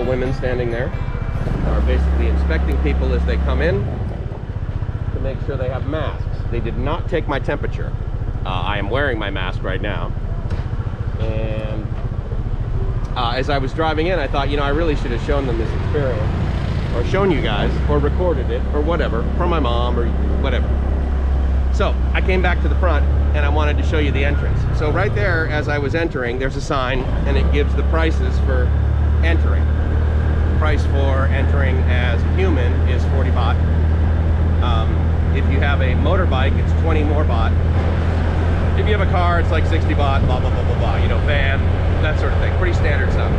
couple women standing there are basically inspecting people as they come in to make sure they have masks. They did not take my temperature. I am wearing my mask right now. And as I was driving in, I thought, you know, I really should have shown them this experience, or shown you guys, or recorded it, or whatever, from my mom, or whatever. So I came back to the front, and I wanted to show you the entrance. So right there, as I was entering, there's a sign, and it gives the prices for entering. The price for entering as a human is 40 baht. If you have a motorbike, it's 20 more baht. If you have a car, it's like 60 baht, blah, blah, blah, blah, blah. You know, van, that sort of thing. Pretty standard stuff.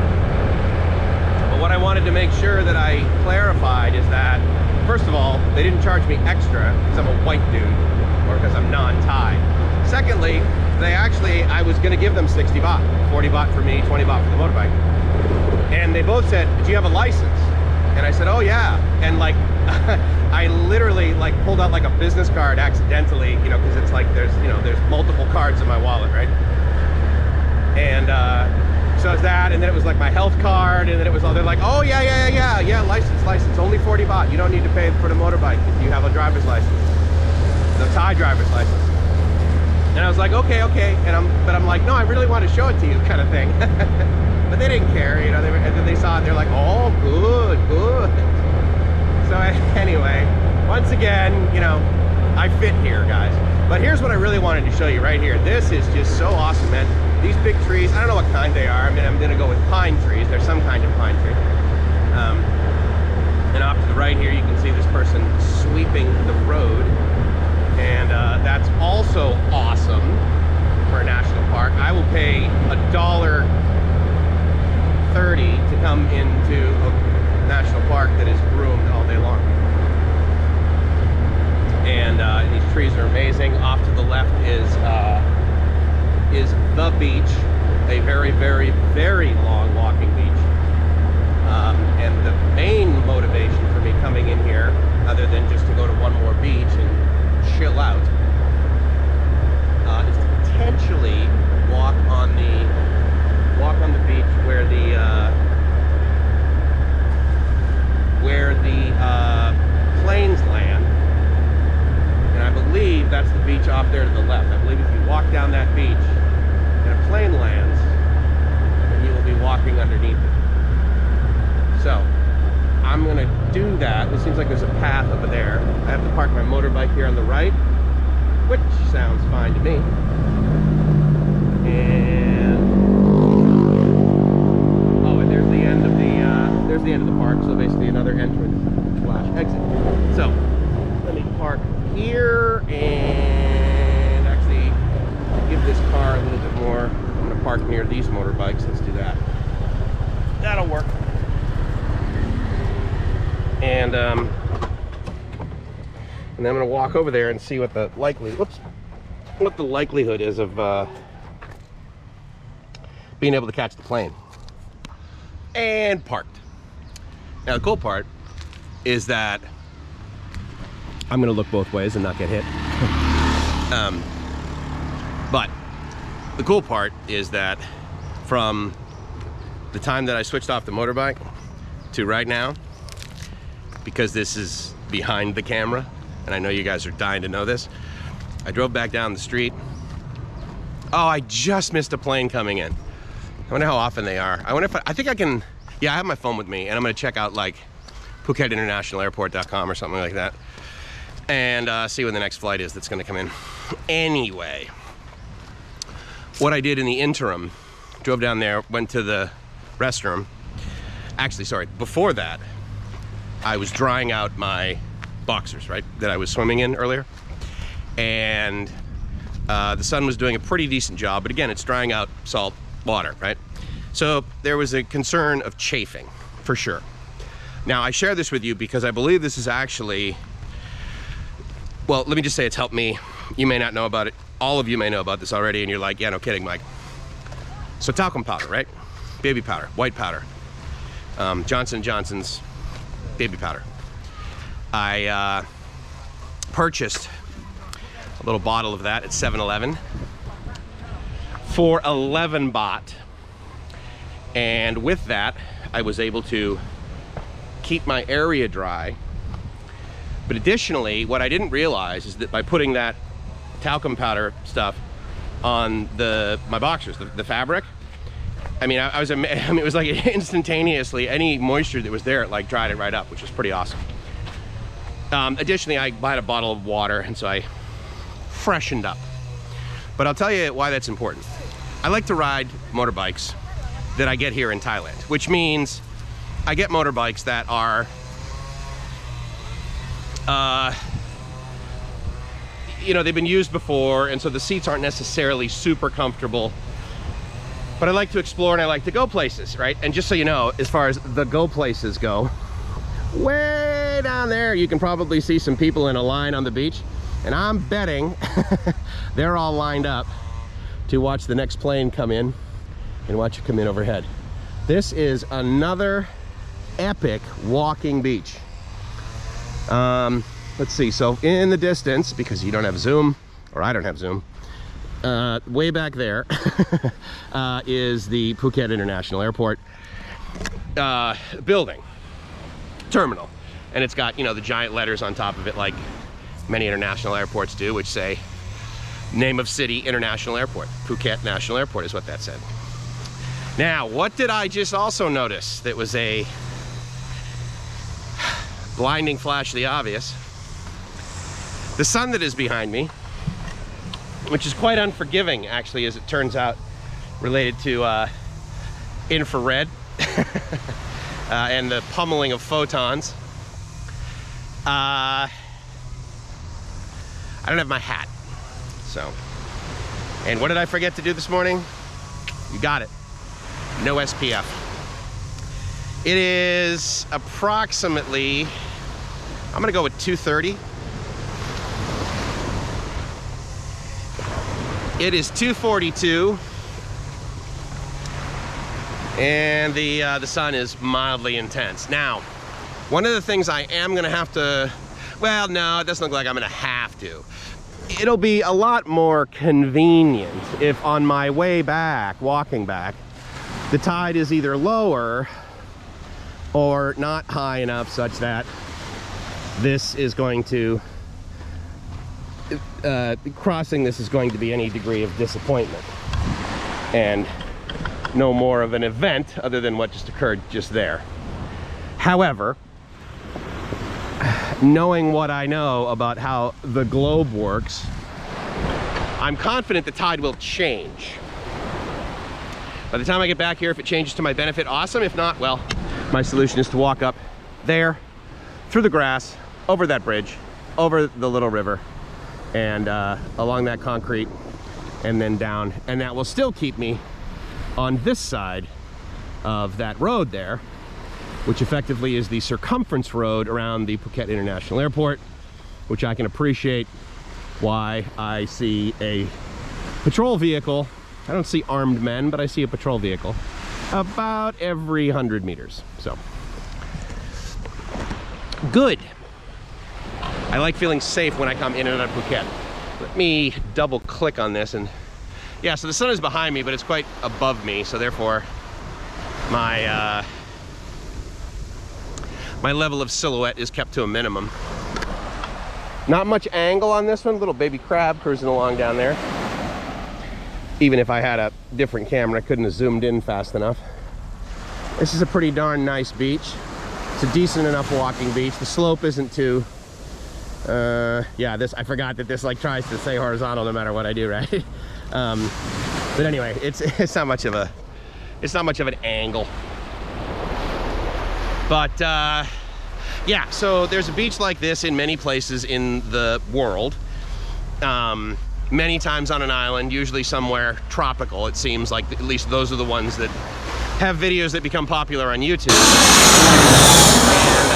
But what I wanted to make sure that I clarified is that, first of all, they didn't charge me extra because I'm a white dude, or because I'm non-Thai. Secondly, I was gonna give them 60 baht, 40 baht for me, 20 baht for the motorbike. And they both said, do you have a license? And I said, oh yeah. And like, I literally like pulled out like a business card accidentally, you know, because it's like there's multiple cards in my wallet, right? And so it's that, and then it was like my health card, and then it was all, they're like, oh yeah, license, only 40 baht. You don't need to pay for the motorbike if you have a driver's license, the Thai driver's license. And I was like, okay, but I'm like, no, I really want to show it to you, kind of thing. But they didn't care, you know. And then they saw it, they're like, oh, good. So anyway, once again, you know, I fit here, guys. But here's what I really wanted to show you right here. This is just so awesome, man. These big trees, I don't know what kind they are. I mean, I'm gonna go with pine trees. There's some kind of pine tree. And off to the right here, you can see this person sweeping the road. And that's also awesome for a national park. I will pay $1.30 to come into a national park that is groomed all day long. And these trees are amazing. Off to the left is the beach, a very, very, very long walking beach. And the main motivation for me coming in here, other than just to go to one more beach and chill out, is to potentially walk on the beach where the planes land. And I believe that's the beach off there to the left. I believe if you walk down that beach and a plane lands, then you will be walking underneath it. So I'm gonna do that. It seems like there's a path over there. I have to park my motorbike here on the right, which sounds fine to me. And oh, and there's the end of the park. So basically another entrance / exit. So let me park here and actually give this car a little bit more. I'm gonna park near these motorbikes. Let's do that. That'll work. And then I'm gonna walk over there and see what the likelihood is of being able to catch the plane. And parked. Now the cool part is that I'm gonna look both ways and not get hit. But the cool part is that from the time that I switched off the motorbike to right now, because this is behind the camera, and I know you guys are dying to know this, I drove back down the street. Oh, I just missed a plane coming in. I wonder how often they are. I wonder if I think I can, yeah, I have my phone with me, and I'm gonna check out like Phuket International Airport.com or something like that, and see when the next flight is that's gonna come in. Anyway, what I did in the interim, drove down there, went to the restroom. Actually, sorry, before that, I was drying out my boxers, right, that I was swimming in earlier. And the sun was doing a pretty decent job, but again, it's drying out salt water, right? So there was a concern of chafing, for sure. Now, I share this with you because I believe this is actually, well, let me just say it's helped me. You may not know about it. All of you may know about this already, and you're like, yeah, no kidding, Mike. So talcum powder, right? Baby powder, white powder. Johnson & Johnson's baby powder. I purchased a little bottle of that at 7-Eleven for 11 baht. And with that, I was able to keep my area dry. But additionally, what I didn't realize is that by putting that talcum powder stuff on my boxers, the fabric, I mean, it was like instantaneously, any moisture that was there, it like dried it right up, which was pretty awesome. Additionally, I bought a bottle of water, and so I freshened up. But I'll tell you why that's important. I like to ride motorbikes that I get here in Thailand, which means I get motorbikes that are, you know, they've been used before, and so the seats aren't necessarily super comfortable. But I like to explore and I like to go places, right? And just so you know, as far as the go places go, way down there, you can probably see some people in a line on the beach. And I'm betting they're all lined up to watch the next plane come in and watch it come in overhead. This is another epic walking beach. Let's see, so in the distance, because you don't have zoom, or I don't have zoom, way back there is the Phuket International Airport building, terminal. And it's got, you know, the giant letters on top of it like many international airports do, which say name of city International Airport. Phuket National Airport is what that said. Now, what did I just also notice that was a blinding flash of the obvious? The sun that is behind me, which is quite unforgiving, actually, as it turns out, related to infrared and the pummeling of photons. I don't have my hat, so. And what did I forget to do this morning? You got it. No SPF. It is approximately, I'm gonna go with 2:30. It is 2:42, and the sun is mildly intense. Now, one of the things I am gonna have to, well, no, it doesn't look like I'm gonna have to. It'll be a lot more convenient if on my way back, walking back, the tide is either lower or not high enough such that this is going to, crossing this is going to be any degree of disappointment and no more of an event other than what just occurred just there. However, knowing what I know about how the globe works, I'm confident the tide will change. By the time I get back here, if it changes to my benefit, awesome. If not, well, my solution is to walk up there, through the grass, over that bridge, over the little river, and along that concrete, and then down. And that will still keep me on this side of that road there, which effectively is the circumference road around the Phuket International Airport, which I can appreciate why I see a patrol vehicle. I don't see armed men, but I see a patrol vehicle about every 100 meters. So, good. I like feeling safe when I come in and out of Phuket. Let me double click on this, and yeah, so the sun is behind me, but it's quite above me, so therefore my my level of silhouette is kept to a minimum. Not much angle on this one, little baby crab cruising along down there. Even if I had a different camera, I couldn't have zoomed in fast enough. This is a pretty darn nice beach. It's a decent enough walking beach. The slope isn't too, yeah, this, I forgot that this like tries to stay horizontal no matter what I do, right? But anyway, it's not much of an angle. But yeah, so there's a beach like this in many places in the world. Many times on an island, usually somewhere tropical, it seems like. At least those are the ones that have videos that become popular on YouTube.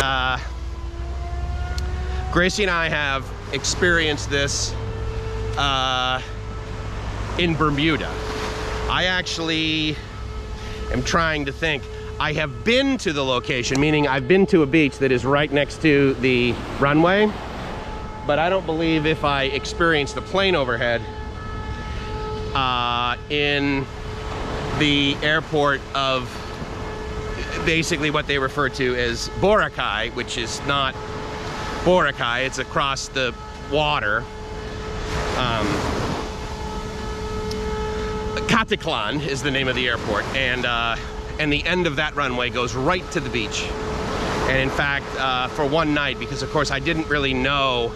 And Gracie and I have experienced this in Bermuda. I actually am trying to think. I have been to the location, meaning I've been to a beach that is right next to the runway, but I don't believe if I experienced the plane overhead in the airport of basically what they refer to as Boracay, which is not Boracay, it's across the water. Caticlan is the name of the airport, and the end of that runway goes right to the beach. And in fact, for one night, because of course I didn't really know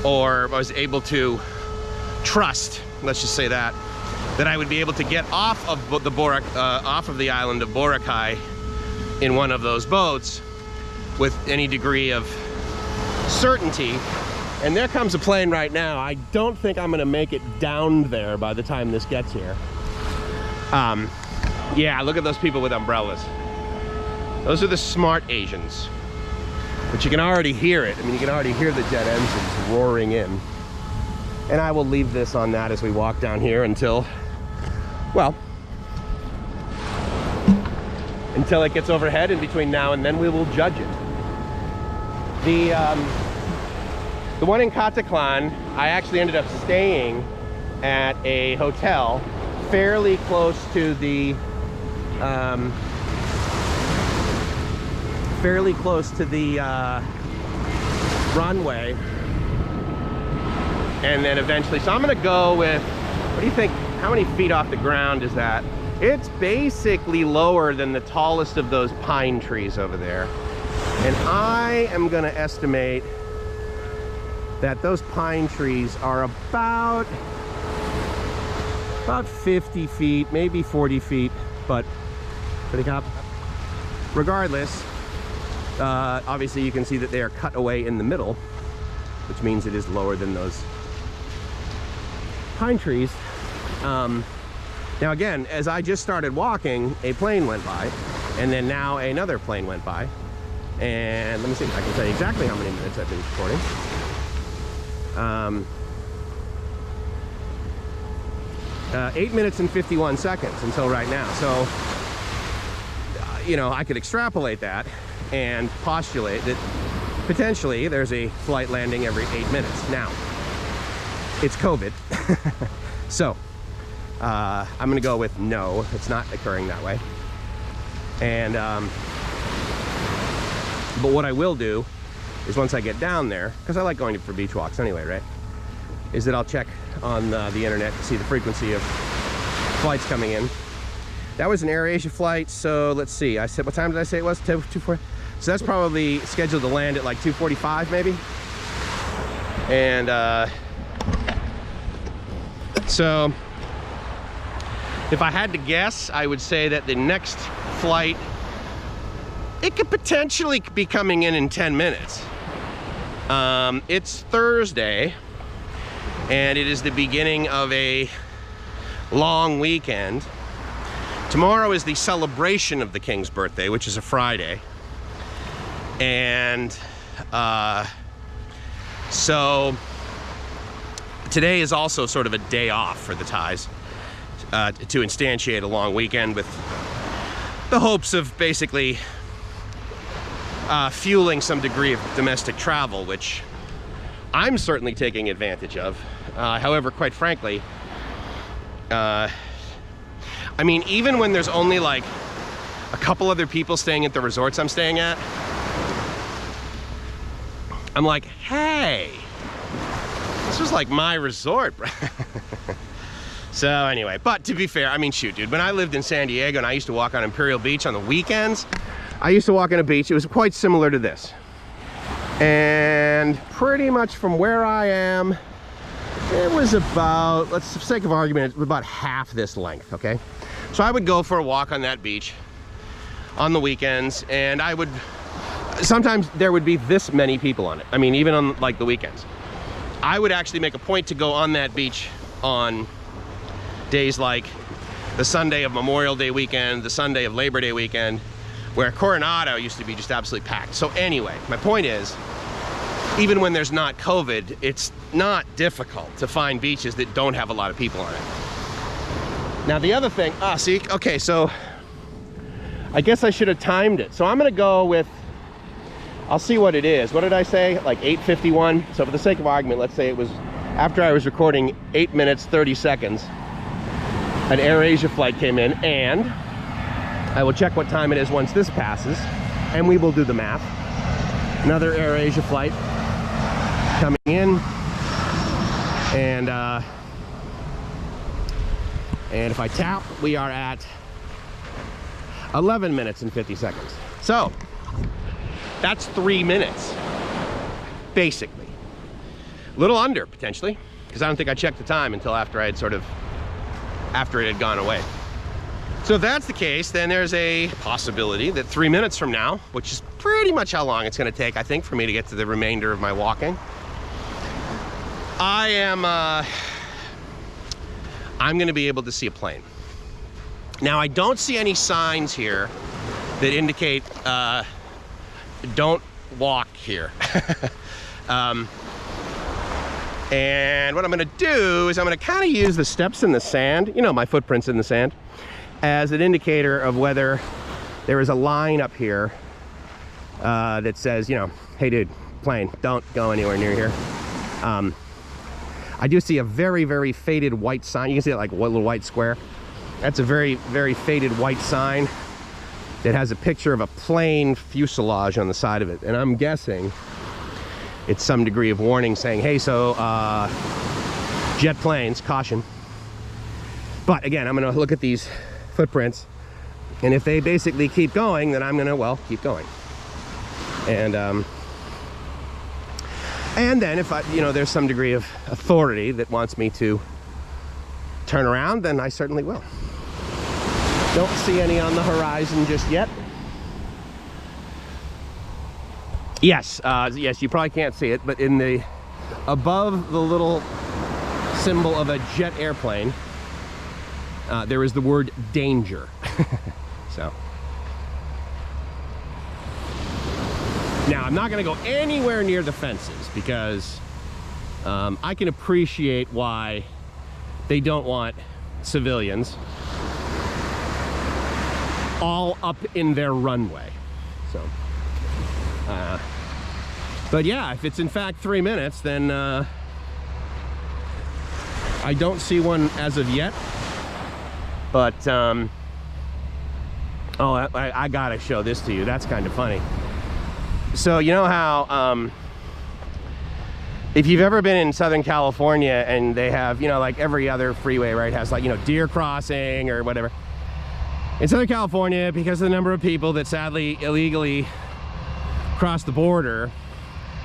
or was able to trust, let's just say that I would be able to get off of the island of Boracay in one of those boats with any degree of certainty. And there comes a plane right now. I don't think I'm gonna make it down there by the time this gets here. Yeah, look at those people with umbrellas. Those are the smart Asians. But you can already hear it. I mean, you can already hear the jet engines roaring in. And I will leave this on that as we walk down here until, well, until it gets overhead, and between now and then we will judge it. The one in Caticlan, I actually ended up staying at a hotel fairly close to the runway, and then eventually, so I'm gonna go with, what do you think, how many feet off the ground is that? It's basically lower than the tallest of those pine trees over there, and I am gonna estimate that those pine trees are about 50 feet, maybe 40 feet, but pretty up. Regardless, obviously you can see that they are cut away in the middle, which means it is lower than those pine trees. Now again, as I just started walking, a plane went by, and then now another plane went by. And let me see if I can tell you exactly how many minutes I've been recording. 8 minutes and 51 seconds until right now. So, you know, I could extrapolate that and postulate that potentially there's a flight landing every 8 minutes. Now, it's COVID. So, I'm gonna go with no, it's not occurring that way. And, but what I will do is once I get down there, because I like going for beach walks anyway, right? Is that I'll check on the internet to see the frequency of flights coming in. That was an AirAsia flight, so let's see. I said, what time did I say it was? 2:40. So that's probably scheduled to land at like 2:45 maybe. And so if I had to guess, I would say that the next flight, it could potentially be coming in 10 minutes. It's Thursday, and it is the beginning of a long weekend. Tomorrow is the celebration of the King's birthday, which is a Friday. And so today is also sort of a day off for the Thais to instantiate a long weekend with the hopes of basically fueling some degree of domestic travel, which I'm certainly taking advantage of. However, quite frankly, I mean, even when there's only like a couple other people staying at the resorts I'm staying at, I'm like, hey, this was like my resort. So anyway, but to be fair, I mean, shoot, dude, when I lived in San Diego and I used to walk on Imperial Beach on the weekends, I used to walk on a beach. It was quite similar to this. And pretty much from where I am, it was about, let's, for the sake of argument, it was about half this length, okay? So I would go for a walk on that beach on the weekends, and I would, sometimes there would be this many people on it. I mean, even on like the weekends. I would actually make a point to go on that beach on days like the Sunday of Memorial Day weekend, the Sunday of Labor Day weekend, where Coronado used to be just absolutely packed. So anyway, my point is, even when there's not COVID, it's not difficult to find beaches that don't have a lot of people on it. Now the other thing, see, okay, so I guess I should have timed it. So I'm gonna go with, I'll see what it is. What did I say? Like 8:51. So for the sake of argument, let's say it was after I was recording 8 minutes, 30 seconds, an AirAsia flight came in, and I will check what time it is once this passes, and we will do the math. Another AirAsia flight coming in, and if I tap, we are at 11 minutes and 50 seconds. So that's 3 minutes, basically. A little under, potentially, because I don't think I checked the time until after it had gone away. So if that's the case, then there's a possibility that 3 minutes from now, which is pretty much how long it's going to take, I think, for me to get to the remainder of my walking, I'm going to be able to see a plane. Now, I don't see any signs here that indicate don't walk here. And what I'm going to do is I'm going to kind of use the steps in the sand, you know, my footprints in the sand, as an indicator of whether there is a line up here that says, you know, hey dude, plane, don't go anywhere near here. I do see a very, very faded white sign. You can see it like a little white square. That's a very, very faded white sign that has a picture of a plane fuselage on the side of it. And I'm guessing it's some degree of warning saying, hey, so jet planes, caution. But again, I'm gonna look at these footprints, and if they basically keep going, then I'm gonna, well, keep going. And then if there's some degree of authority that wants me to turn around, then I certainly will. Don't see any on the horizon just yet. Yes, yes, you probably can't see it, but in the above the little symbol of a jet airplane, there is the word danger. So now I'm not going to go anywhere near the fences because I can appreciate why they don't want civilians all up in their runway. So but yeah, if it's in fact 3 minutes, then I don't see one as of yet. But oh, I gotta show this to you. That's kind of funny. So you know how if you've ever been in Southern California and they have, you know, like every other freeway, right, has like, you know, deer crossing or whatever. In Southern California, because of the number of people that sadly illegally cross the border,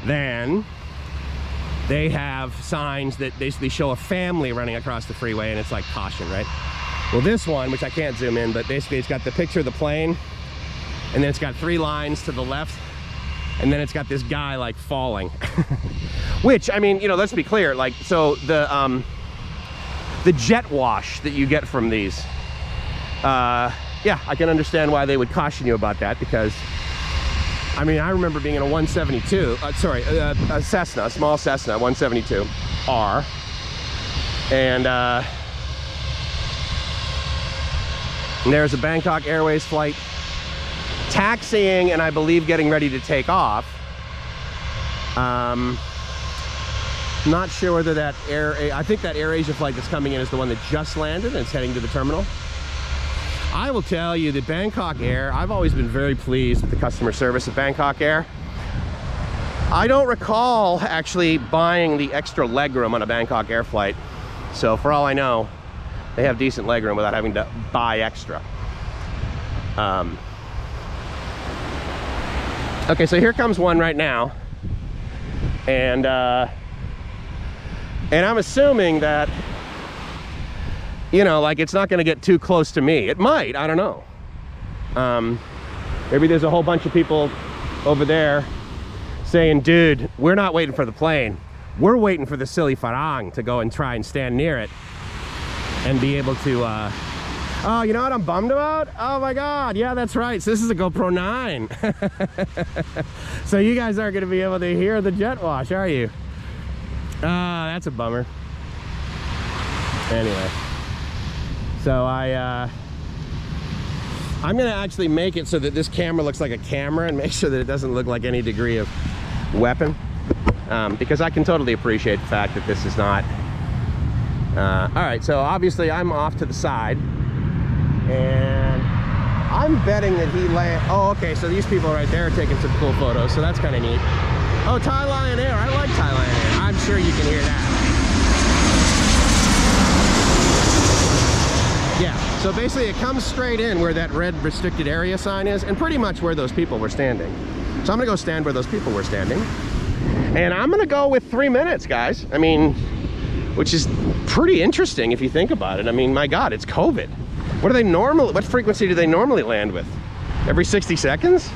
then they have signs that basically show a family running across the freeway, and it's like caution, right? Well, this one, which I can't zoom in, but basically it's got the picture of the plane, and then it's got 3 lines to the left, and then it's got this guy like falling. Which, I mean, you know, let's be clear, like, so the jet wash that you get from these, yeah, I can understand why they would caution you about that, because I mean, I remember being in a 172, a Cessna, a small Cessna 172R, and there's a Bangkok Airways flight taxiing and I believe getting ready to take off. Not sure whether that I think that AirAsia flight that's coming in is the one that just landed and it's heading to the terminal. I will tell you that Bangkok Air, I've always been very pleased with the customer service of Bangkok Air. I don't recall actually buying the extra legroom on a Bangkok Air flight. So for all I know, they have decent legroom without having to buy extra. Okay, so here comes one right now. And I'm assuming that, you know, like it's not going to get too close to me. It might, I don't know. Maybe there's a whole bunch of people over there saying, dude, we're not waiting for the plane. We're waiting for the silly farang to go and try and stand near it and be able to, oh, you know what I'm bummed about? Oh my God, yeah, that's right. So this is a GoPro 9. So you guys aren't going to be able to hear the jet wash, are you? That's a bummer. Anyway, so I'm gonna actually make it so that this camera looks like a camera and make sure that it doesn't look like any degree of weapon, because I can totally appreciate the fact that this is not all right. So obviously I'm off to the side and I'm betting that he oh, okay, so these people right there are taking some cool photos, so that's kind of neat. Oh, Thailand Air, I like Thailand Air. I'm sure you can hear that. Yeah, so basically it comes straight in where that red restricted area sign is, and pretty much where those people were standing. So I'm gonna go stand where those people were standing. And I'm gonna go with 3 minutes, guys. I mean, which is pretty interesting if you think about it. I mean, my God, it's COVID. What frequency do they normally land with? Every 60 seconds?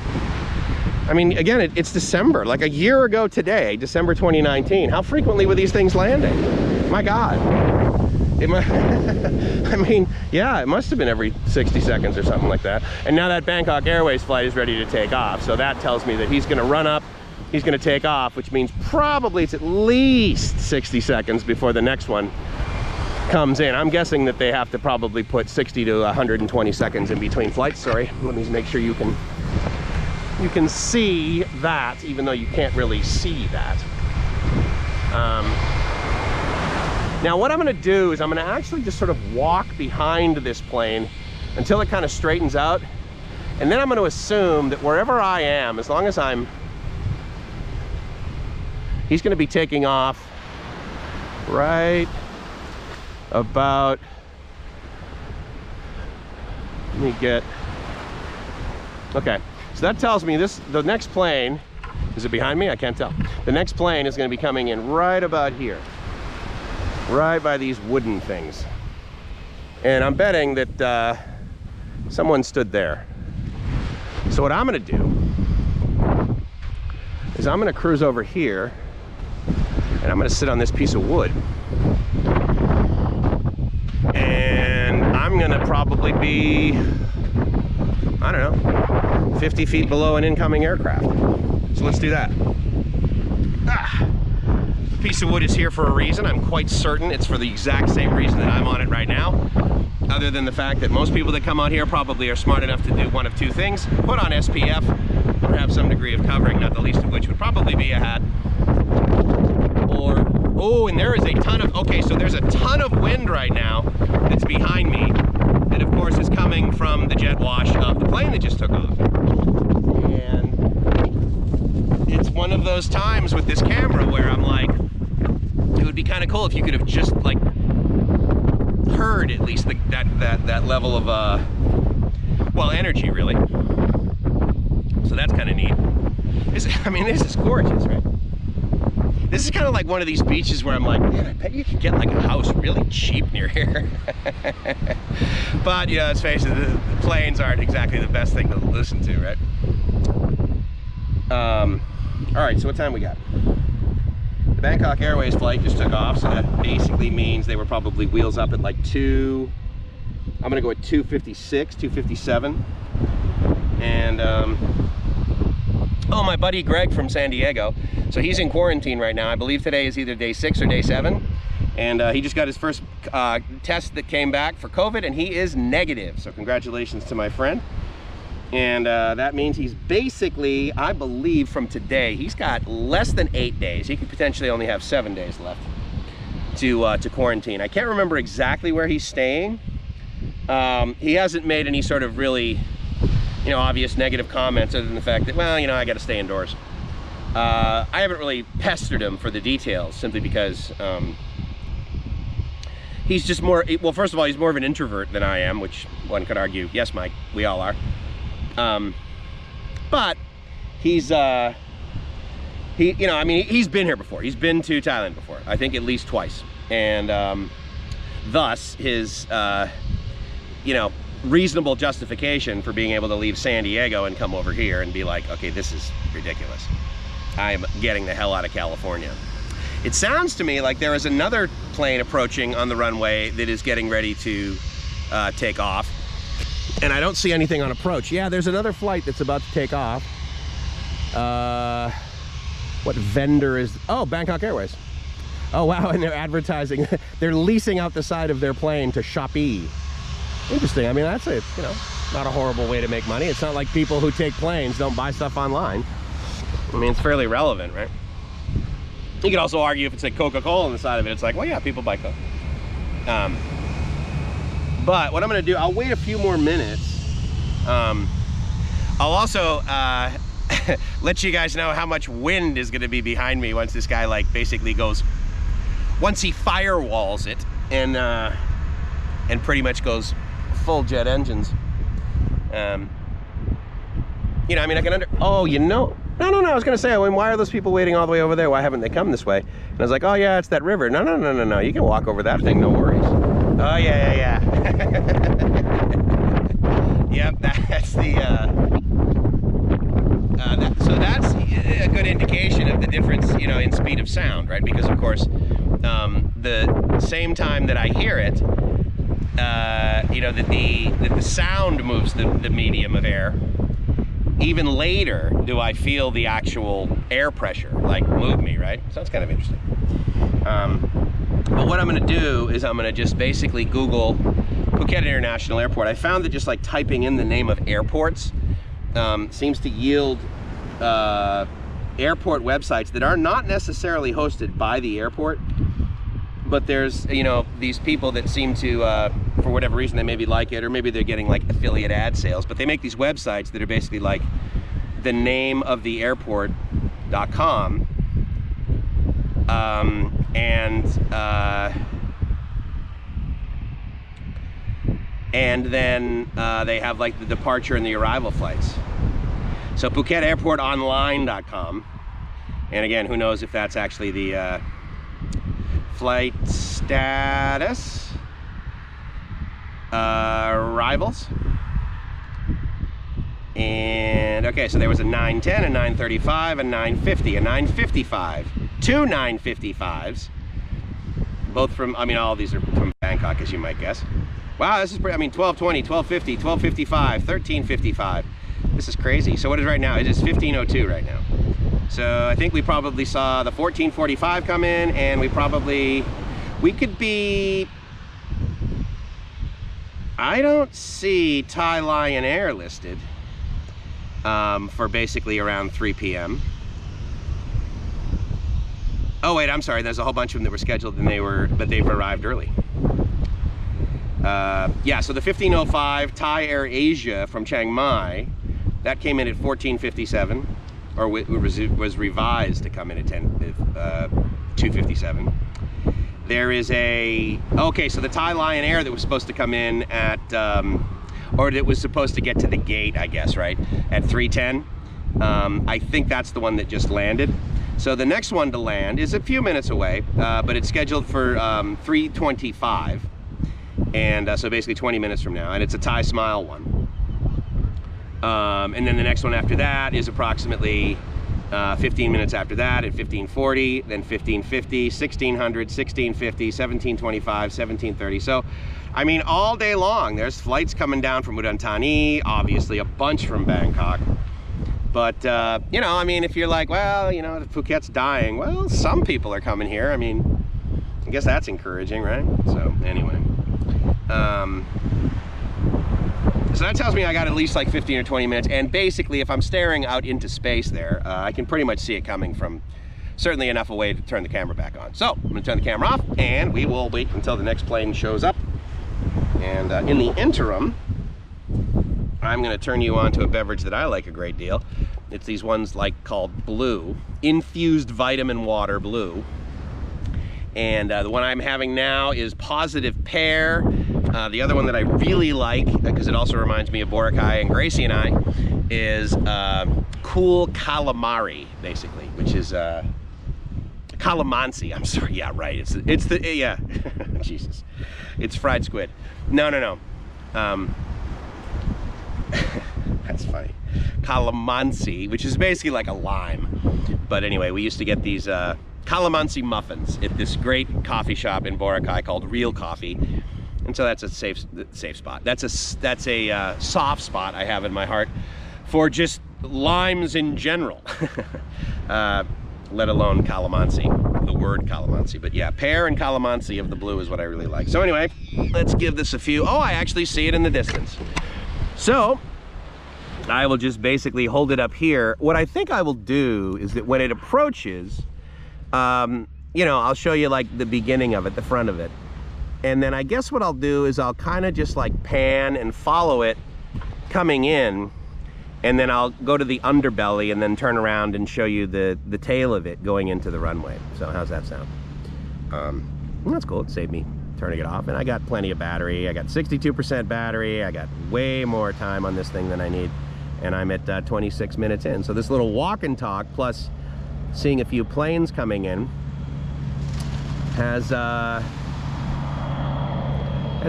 I mean, again, it's December, like a year ago today, December 2019. How frequently were these things landing? My God. I mean, yeah, it must have been every 60 seconds or something like that. And now that Bangkok Airways flight is ready to take off. So that tells me that he's gonna run up, he's gonna take off, which means probably it's at least 60 seconds before the next one comes in. I'm guessing that they have to probably put 60 to 120 seconds in between flights. Sorry, let me make sure you can see that, even though you can't really see that. Now what I'm gonna do is I'm gonna actually just sort of walk behind this plane until it kind of straightens out. And then I'm gonna assume that wherever I am, as long as he's gonna be taking off right about, let me get, okay. So that tells me the next plane, is it behind me? I can't tell. The next plane is gonna be coming in right about here. Right by these wooden things. And I'm betting that someone stood there. So what I'm gonna do is I'm gonna cruise over here and I'm gonna sit on this piece of wood. And I'm gonna probably be, I don't know, 50 feet below an incoming aircraft. So let's do that. The piece of wood is here for a reason. I'm quite certain it's for the exact same reason that I'm on it right now. Other than the fact that most people that come out here probably are smart enough to do one of two things: put on SPF or have some degree of covering, not the least of which would probably be a hat. Or, oh, and there is a ton of, okay, so there's a ton of wind right now that's behind me that of course is coming from the jet wash of the plane that just took off. And it's one of those times with this camera where I'm like, it would be kind of cool if you could have just like heard at least that level of well, energy really. So that's kind of neat. I mean, this is gorgeous, right? This is kind of like one of these beaches where I'm like, man, I bet you could get like a house really cheap near here. But, you know, let's face it, the planes aren't exactly the best thing to listen to, right? All right, so what time we got? The Bangkok Airways flight just took off, so that basically means they were probably wheels up at like I'm gonna go at 2:56, 2:57. And, oh, my buddy Greg from San Diego. So he's in quarantine right now. I believe today is either day 6 or day 7. And he just got his first test that came back for COVID, and he is negative. So congratulations to my friend. And that means he's basically, I believe from today, he's got less than 8 days. He could potentially only have 7 days left to quarantine. I can't remember exactly where he's staying. He hasn't made any sort of really, you know, obvious negative comments other than the fact that, well, you know, I got to stay indoors. I haven't really pestered him for the details simply because he's just more, well, first of all, he's more of an introvert than I am, which one could argue, yes, Mike, we all are. But he's, you know, I mean, he's been here before. He's been to Thailand before, I think at least twice. And thus his, you know, reasonable justification for being able to leave San Diego and come over here and be like, okay, this is ridiculous. I'm getting the hell out of California. It sounds to me like there is another plane approaching on the runway that is getting ready to take off. And I don't see anything on approach. Yeah, there's another flight that's about to take off. What vendor is, oh, Bangkok Airways. Oh, wow, and they're advertising, they're leasing out the side of their plane to Shopee. Interesting. I mean, that's a, you know, not a horrible way to make money. It's not like people who take planes don't buy stuff online. I mean, it's fairly relevant, right? You could also argue if it's like Coca-Cola on the side of it, it's like, well, yeah, people buy Coke. But what I'm gonna do, I'll wait a few more minutes. I'll also let you guys know how much wind is going to be behind me once this guy like basically goes, once he firewalls it and pretty much goes full jet engines. You know, I mean, I can oh, you know, no, I was gonna say, I mean, why are those people waiting all the way over there? Why haven't they come this way? And I was like, oh yeah, it's that river. No, you can walk over that thing, no worries. Oh yeah. Yep, that's the, so that's a good indication of the difference, you know, in speed of sound, right? Because of course, the same time that I hear it, you know, that the sound moves the medium of air, even later do I feel the actual air pressure like move me, right? So that's kind of interesting. But what I'm gonna do is I'm gonna just basically Google Phuket International Airport. I found that just like typing in the name of airports seems to yield airport websites that are not necessarily hosted by the airport, but there's, you know, these people that seem to, for whatever reason, they maybe like it, or maybe they're getting like affiliate ad sales, but they make these websites that are basically like the name of the airport.com, and then they have like the departure and the arrival flights. So PhuketAirportOnline.com, and again, who knows if that's actually the flight status, arrivals, and okay, so there was a 9:10, a 9:35, a 9:50, a 9:55, two 9:55s, both from, I mean, all of these are from Bangkok, as you might guess. Wow, this is pretty, I mean, 12:20, 12:50, 12:55, 13:55. This is crazy. So what is right now? It is 15:02 right now. So I think we probably saw the 14:45 come in, and we could be, I don't see Thai Lion Air listed for basically around 3 p.m. Oh wait, I'm sorry, there's a whole bunch of them that were scheduled and but they've arrived early. Yeah, so the 15:05 Thai Air Asia from Chiang Mai, that came in at 14:57. Or was revised to come in at 2:57. There is okay, so the Thai Lion Air that was supposed to come in at, or that was supposed to get to the gate, I guess, right, at 3:10. I think that's the one that just landed. So the next one to land is a few minutes away, but it's scheduled for 3:25. And so basically 20 minutes from now, and it's a Thai Smile one. And then the next one after that is approximately 15 minutes after that at 15:40, then 15:50, 1600, 16:50, 17:25, 17:30. So, I mean, all day long, there's flights coming down from Udon Thani, obviously a bunch from Bangkok. But, you know, I mean, if you're like, well, you know, Phuket's dying, well, some people are coming here. I mean, I guess that's encouraging, right? So, anyway. So that tells me I got at least like 15 or 20 minutes, and basically if I'm staring out into space there, I can pretty much see it coming from certainly enough away to turn the camera back on. So I'm gonna turn the camera off, and we will wait until the next plane shows up. And in the interim, I'm gonna turn you on to a beverage that I like a great deal. It's these ones like called Blue, infused vitamin water Blue. And the one I'm having now is Positive Pear. The other one that I really like, because it also reminds me of Boracay and Gracie and I, is Cool Calamari, basically, which is Calamansi. I'm sorry, yeah, right. It's the yeah, Jesus, it's fried squid. No. That's funny. Calamansi, which is basically like a lime. But anyway, we used to get these Calamansi muffins at this great coffee shop in Boracay called Real Coffee. And so that's a safe spot. That's a soft spot I have in my heart for just limes in general, let alone calamansi, the word calamansi. But yeah, pear and calamansi of the Blue is what I really like. So anyway, let's give this a few. Oh, I actually see it in the distance. So I will just basically hold it up here. What I think I will do is that when it approaches, you know, I'll show you like the beginning of it, the front of it. And then I guess what I'll do is I'll kind of just like pan and follow it coming in, and then I'll go to the underbelly and then turn around and show you the tail of it going into the runway. So how's that sound? That's cool. It saved me turning it off, and I got plenty of battery. I got 62% battery. I got way more time on this thing than I need, and I'm at 26 minutes in. So this little walk and talk plus seeing a few planes coming in has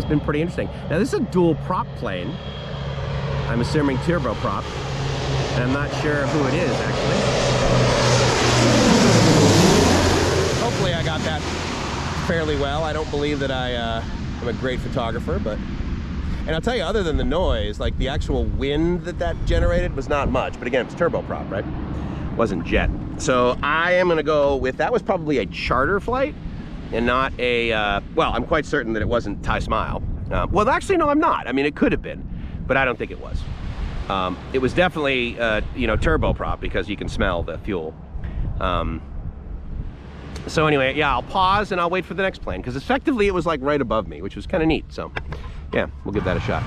been pretty interesting. Now this is a dual prop plane. I'm assuming turboprop, and I'm not sure who it is actually. Hopefully I got that fairly well. I don't believe that I am a great photographer, but, and I'll tell you, other than the noise, like the actual wind that generated was not much, but again, it's turboprop, right? It wasn't jet. So I am gonna go with, that was probably a charter flight and not a, well, I'm quite certain that it wasn't Thai Smile. Well, actually, no, I'm not. I mean, it could have been, but I don't think it was. It was definitely, you know, turboprop because you can smell the fuel. So anyway, yeah, I'll pause and I'll wait for the next plane because effectively it was like right above me, which was kind of neat. So yeah, we'll give that a shot.